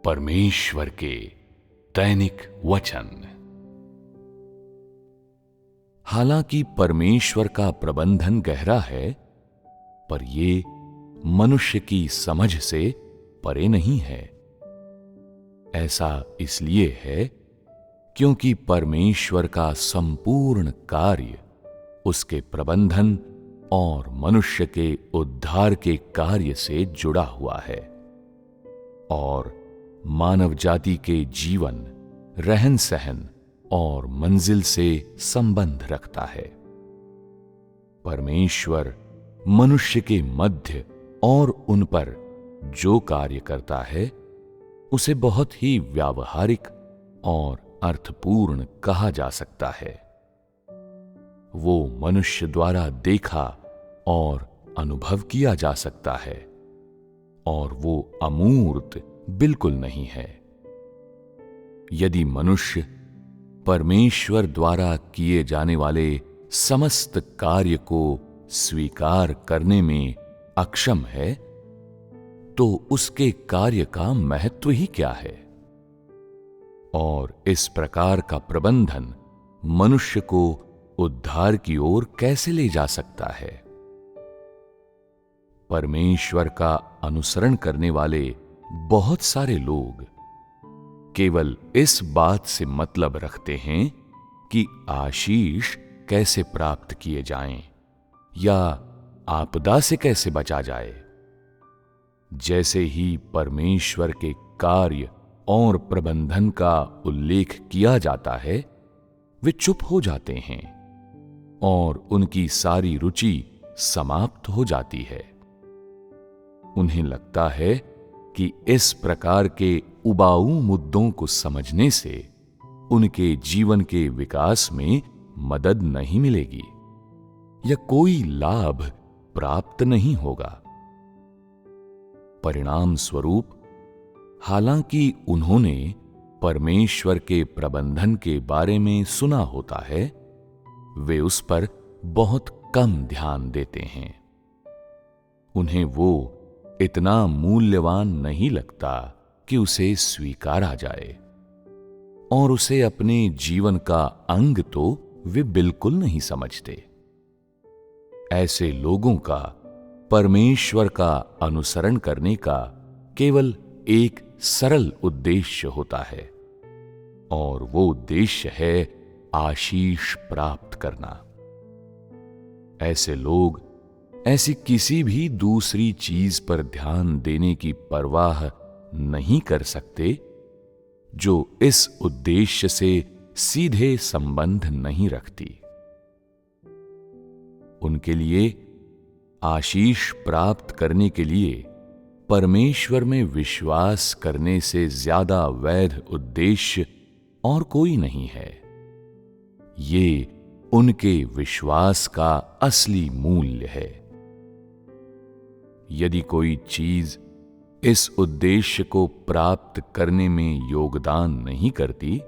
परमेश्वर के दैनिक वचन। हालांकि परमेश्वर का प्रबंधन गहरा है, पर ये मनुष्य की समझ से परे नहीं है। ऐसा इसलिए है क्योंकि परमेश्वर का संपूर्ण कार्य उसके प्रबंधन और मनुष्य के उद्धार के कार्य से जुड़ा हुआ है और मानव जाति के जीवन, रहन सहन और मंजिल से संबंध रखता है। परमेश्वर मनुष्य के मध्य और उन पर जो कार्य करता है उसे बहुत ही व्यावहारिक और अर्थपूर्ण कहा जा सकता है। वो मनुष्य द्वारा देखा और अनुभव किया जा सकता है और वो अमूर्त बिल्कुल नहीं है। यदि मनुष्य परमेश्वर द्वारा किए जाने वाले समस्त कार्य को स्वीकार करने में अक्षम है, तो उसके कार्य का महत्व ही क्या है? और इस प्रकार का प्रबंधन मनुष्य को उद्धार की ओर कैसे ले जा सकता है? परमेश्वर का अनुसरण करने वाले बहुत सारे लोग केवल इस बात से मतलब रखते हैं कि आशीष कैसे प्राप्त किए जाएं या आपदा से कैसे बचा जाए। जैसे ही परमेश्वर के कार्य और प्रबंधन का उल्लेख किया जाता है, वे चुप हो जाते हैं और उनकी सारी रुचि समाप्त हो जाती है। उन्हें लगता है कि इस प्रकार के उबाऊ मुद्दों को समझने से उनके जीवन के विकास में मदद नहीं मिलेगी या कोई लाभ प्राप्त नहीं होगा। परिणाम स्वरूप, हालांकि उन्होंने परमेश्वर के प्रबंधन के बारे में सुना होता है, वे उस पर बहुत कम ध्यान देते हैं। उन्हें वो इतना मूल्यवान नहीं लगता कि उसे स्वीकारा जाए और उसे अपने जीवन का अंग तो वे बिल्कुल नहीं समझते। ऐसे लोगों का परमेश्वर का अनुसरण करने का केवल एक सरल उद्देश्य होता है और वो उद्देश्य है आशीष प्राप्त करना। ऐसे लोग ऐसी किसी भी दूसरी चीज पर ध्यान देने की परवाह नहीं कर सकते जो इस उद्देश्य से सीधे संबंध नहीं रखती। उनके लिए आशीष प्राप्त करने के लिए परमेश्वर में विश्वास करने से ज्यादा वैध उद्देश्य और कोई नहीं है। ये उनके विश्वास का असली मूल्य है। यदि कोई चीज इस उद्देश्य को प्राप्त करने में योगदान नहीं करती,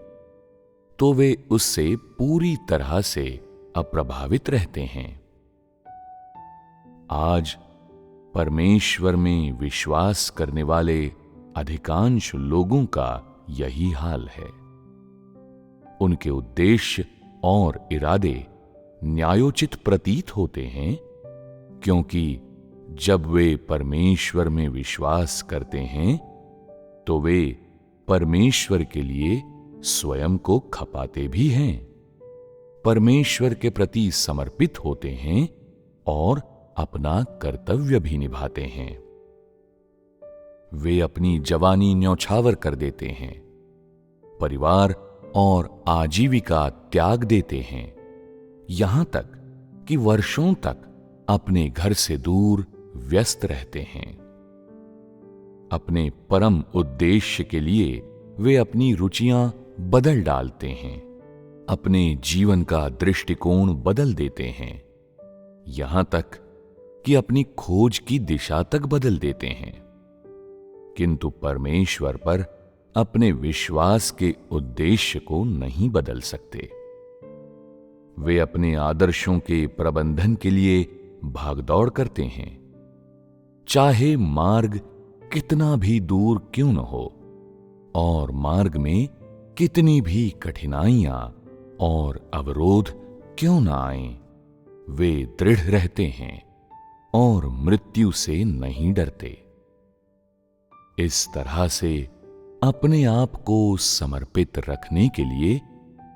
तो वे उससे पूरी तरह से अप्रभावित रहते हैं। आज परमेश्वर में विश्वास करने वाले अधिकांश लोगों का यही हाल है। उनके उद्देश्य और इरादे न्यायोचित प्रतीत होते हैं, क्योंकि जब वे परमेश्वर में विश्वास करते हैं तो वे परमेश्वर के लिए स्वयं को खपाते भी हैं, परमेश्वर के प्रति समर्पित होते हैं और अपना कर्तव्य भी निभाते हैं। वे अपनी जवानी न्यौछावर कर देते हैं, परिवार और आजीविका त्याग देते हैं, यहां तक कि वर्षों तक अपने घर से दूर व्यस्त रहते हैं। अपने परम उद्देश्य के लिए वे अपनी रुचियां बदल डालते हैं, अपने जीवन का दृष्टिकोण बदल देते हैं, यहां तक कि अपनी खोज की दिशा तक बदल देते हैं, किंतु परमेश्वर पर अपने विश्वास के उद्देश्य को नहीं बदल सकते। वे अपने आदर्शों के प्रबंधन के लिए भागदौड़ करते हैं, चाहे मार्ग कितना भी दूर क्यों न हो, और मार्ग में कितनी भी कठिनाइयां और अवरोध क्यों न आएं, वे दृढ़ रहते हैं और मृत्यु से नहीं डरते। इस तरह से अपने आप को समर्पित रखने के लिए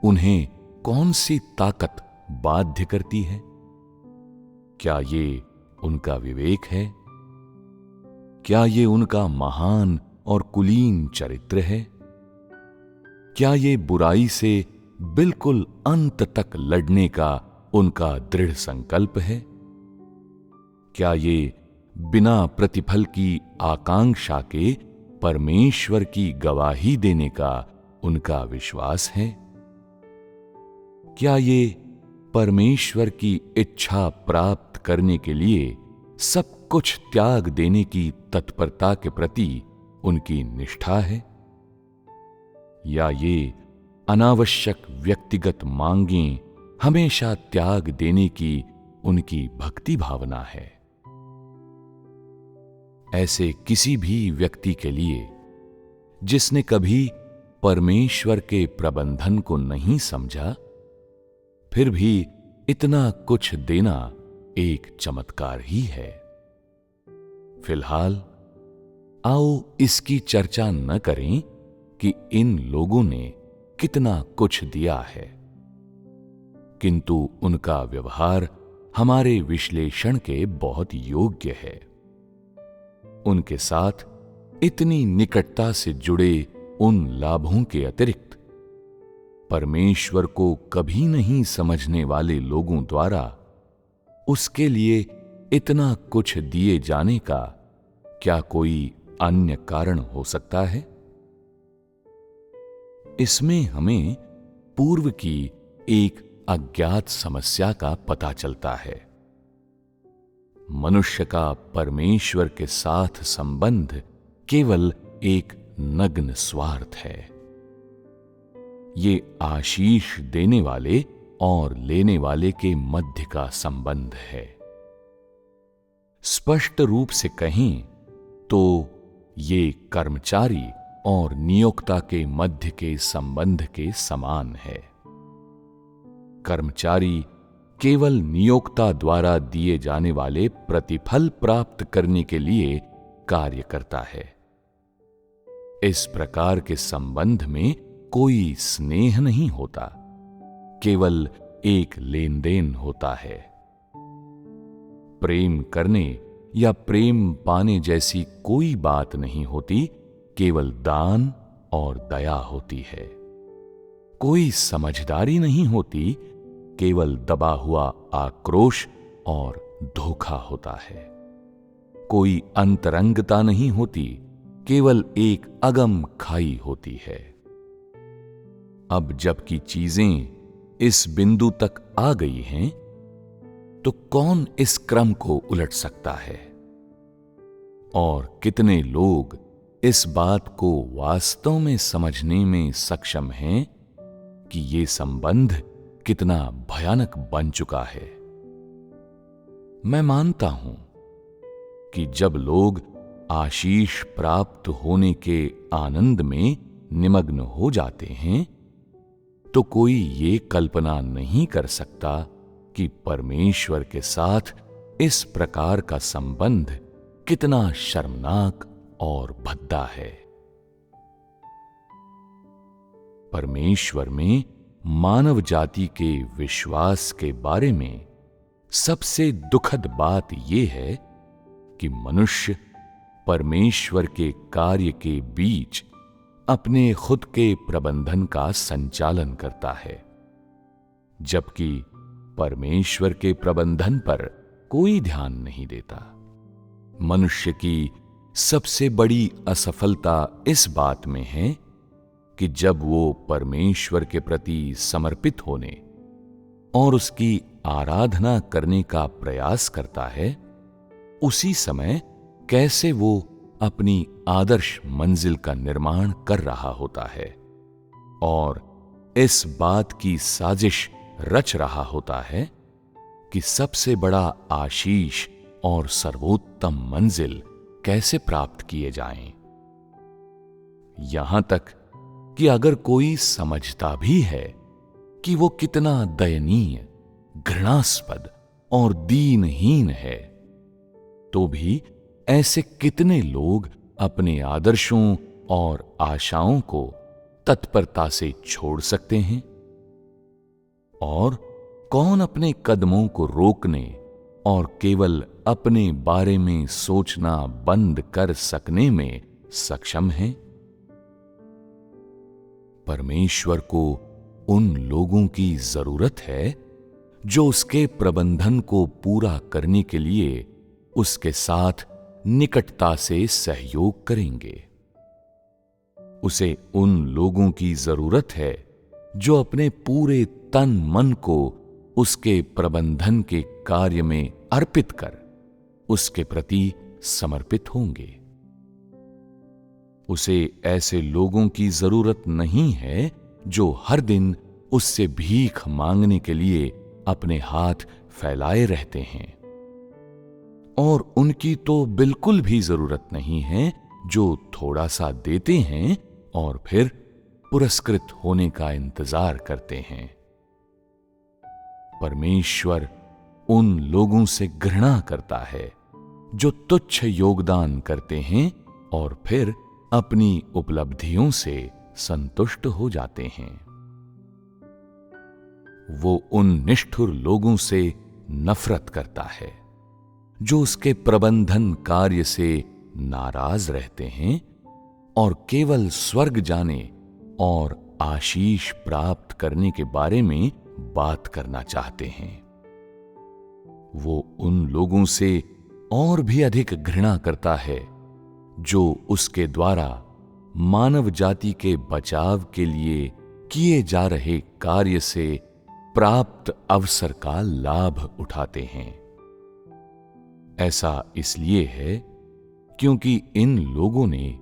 उन्हें कौन सी ताकत बाध्य करती है? क्या ये उनका विवेक है? क्या ये उनका महान और कुलीन चरित्र है? क्या ये बुराई से बिल्कुल अंत तक लड़ने का उनका दृढ़ संकल्प है? क्या ये बिना प्रतिफल की आकांक्षा के परमेश्वर की गवाही देने का उनका विश्वास है? क्या ये परमेश्वर की इच्छा प्राप्त करने के लिए सब कुछ त्याग देने की तत्परता के प्रति उनकी निष्ठा है? या ये अनावश्यक व्यक्तिगत मांगें हमेशा त्याग देने की उनकी भक्ति भावना है? ऐसे किसी भी व्यक्ति के लिए जिसने कभी परमेश्वर के प्रबंधन को नहीं समझा, फिर भी इतना कुछ देना एक चमत्कार ही है। फिलहाल आओ इसकी चर्चा न करें कि इन लोगों ने कितना कुछ दिया है, किंतु उनका व्यवहार हमारे विश्लेषण के बहुत योग्य है। उनके साथ इतनी निकटता से जुड़े उन लाभों के अतिरिक्त परमेश्वर को कभी नहीं समझने वाले लोगों द्वारा उसके लिए इतना कुछ दिए जाने का क्या कोई अन्य कारण हो सकता है? इसमें हमें पूर्व की एक अज्ञात समस्या का पता चलता है। मनुष्य का परमेश्वर के साथ संबंध केवल एक नग्न स्वार्थ है। ये आशीष देने वाले और लेने वाले के मध्य का संबंध है। स्पष्ट रूप से कहें तो ये कर्मचारी और नियोक्ता के मध्य के संबंध के समान है। कर्मचारी केवल नियोक्ता द्वारा दिए जाने वाले प्रतिफल प्राप्त करने के लिए कार्य करता है। इस प्रकार के संबंध में कोई स्नेह नहीं होता, केवल एक लेन देन होता है। प्रेम करने या प्रेम पाने जैसी कोई बात नहीं होती, केवल दान और दया होती है। कोई समझदारी नहीं होती, केवल दबा हुआ आक्रोश और धोखा होता है। कोई अंतरंगता नहीं होती, केवल एक अगम खाई होती है। अब जबकि चीजें इस बिंदु तक आ गई हैं, तो कौन इस क्रम को उलट सकता है? और कितने लोग इस बात को वास्तव में समझने में सक्षम हैं कि ये संबंध कितना भयानक बन चुका है? मैं मानता हूं कि जब लोग आशीष प्राप्त होने के आनंद में निमग्न हो जाते हैं, तो कोई ये कल्पना नहीं कर सकता कि परमेश्वर के साथ इस प्रकार का संबंध कितना शर्मनाक और भद्दा है। परमेश्वर में मानव जाति के विश्वास के बारे में सबसे दुखद बात यह है कि मनुष्य परमेश्वर के कार्य के बीच अपने खुद के प्रबंधन का संचालन करता है, जबकि परमेश्वर के प्रबंधन पर कोई ध्यान नहीं देता। मनुष्य की सबसे बड़ी असफलता इस बात में है कि जब वो परमेश्वर के प्रति समर्पित होने और उसकी आराधना करने का प्रयास करता है, उसी समय कैसे वो अपनी आदर्श मंजिल का निर्माण कर रहा होता है और इस बात की साजिश रच रहा होता है कि सबसे बड़ा आशीष और सर्वोत्तम मंजिल कैसे प्राप्त किए जाएं। यहां तक कि अगर कोई समझता भी है कि वो कितना दयनीय, घृणास्पद और दीनहीन है, तो भी ऐसे कितने लोग अपने आदर्शों और आशाओं को तत्परता से छोड़ सकते हैं? और कौन अपने कदमों को रोकने और केवल अपने बारे में सोचना बंद कर सकने में सक्षम है? परमेश्वर को उन लोगों की जरूरत है जो उसके प्रबंधन को पूरा करने के लिए उसके साथ निकटता से सहयोग करेंगे। उसे उन लोगों की जरूरत है जो अपने पूरे तन मन को उसके प्रबंधन के कार्य में अर्पित कर उसके प्रति समर्पित होंगे। उसे ऐसे लोगों की जरूरत नहीं है जो हर दिन उससे भीख मांगने के लिए अपने हाथ फैलाए रहते हैं, और उनकी तो बिल्कुल भी जरूरत नहीं है जो थोड़ा सा देते हैं और फिर पुरस्कृत होने का इंतजार करते हैं। परमेश्वर उन लोगों से घृणा करता है जो तुच्छ योगदान करते हैं और फिर अपनी उपलब्धियों से संतुष्ट हो जाते हैं। वो उन निष्ठुर लोगों से नफरत करता है जो उसके प्रबंधन कार्य से नाराज रहते हैं और केवल स्वर्ग जाने और आशीष प्राप्त करने के बारे में बात करना चाहते हैं। वो उन लोगों से और भी अधिक घृणा करता है जो उसके द्वारा मानव जाति के बचाव के लिए किए जा रहे कार्य से प्राप्त अवसर का लाभ उठाते हैं। ऐसा इसलिए है क्योंकि इन लोगों ने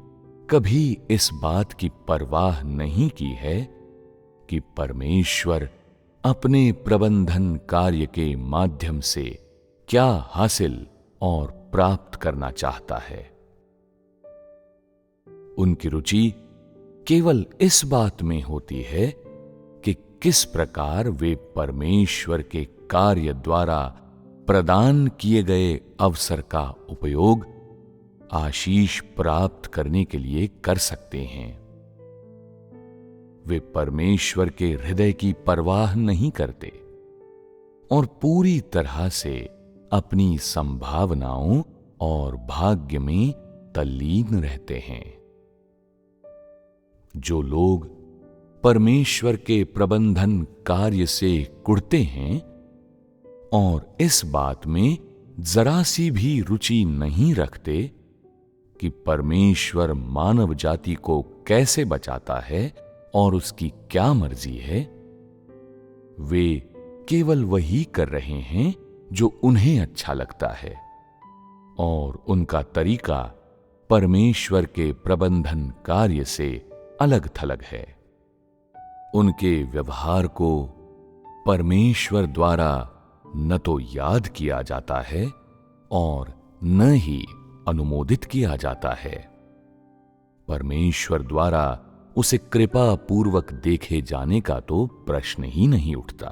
कभी इस बात की परवाह नहीं की है कि परमेश्वर अपने प्रबंधन कार्य के माध्यम से क्या हासिल और प्राप्त करना चाहता है। उनकी रुचि केवल इस बात में होती है कि किस प्रकार वे परमेश्वर के कार्य द्वारा प्रदान किए गए अवसर का उपयोग आशीष प्राप्त करने के लिए कर सकते हैं। वे परमेश्वर के हृदय की परवाह नहीं करते और पूरी तरह से अपनी संभावनाओं और भाग्य में तल्लीन रहते हैं। जो लोग परमेश्वर के प्रबंधन कार्य से कुढ़ते हैं और इस बात में जरा सी भी रुचि नहीं रखते कि परमेश्वर मानव जाति को कैसे बचाता है और उसकी क्या मर्जी है, वे केवल वही कर रहे हैं जो उन्हें अच्छा लगता है, और उनका तरीका परमेश्वर के प्रबंधन कार्य से अलग थलग है। उनके व्यवहार को परमेश्वर द्वारा न तो याद किया जाता है और न ही अनुमोदित किया जाता है। परमेश्वर द्वारा उसे कृपा पूर्वक देखे जाने का तो प्रश्न ही नहीं उठता।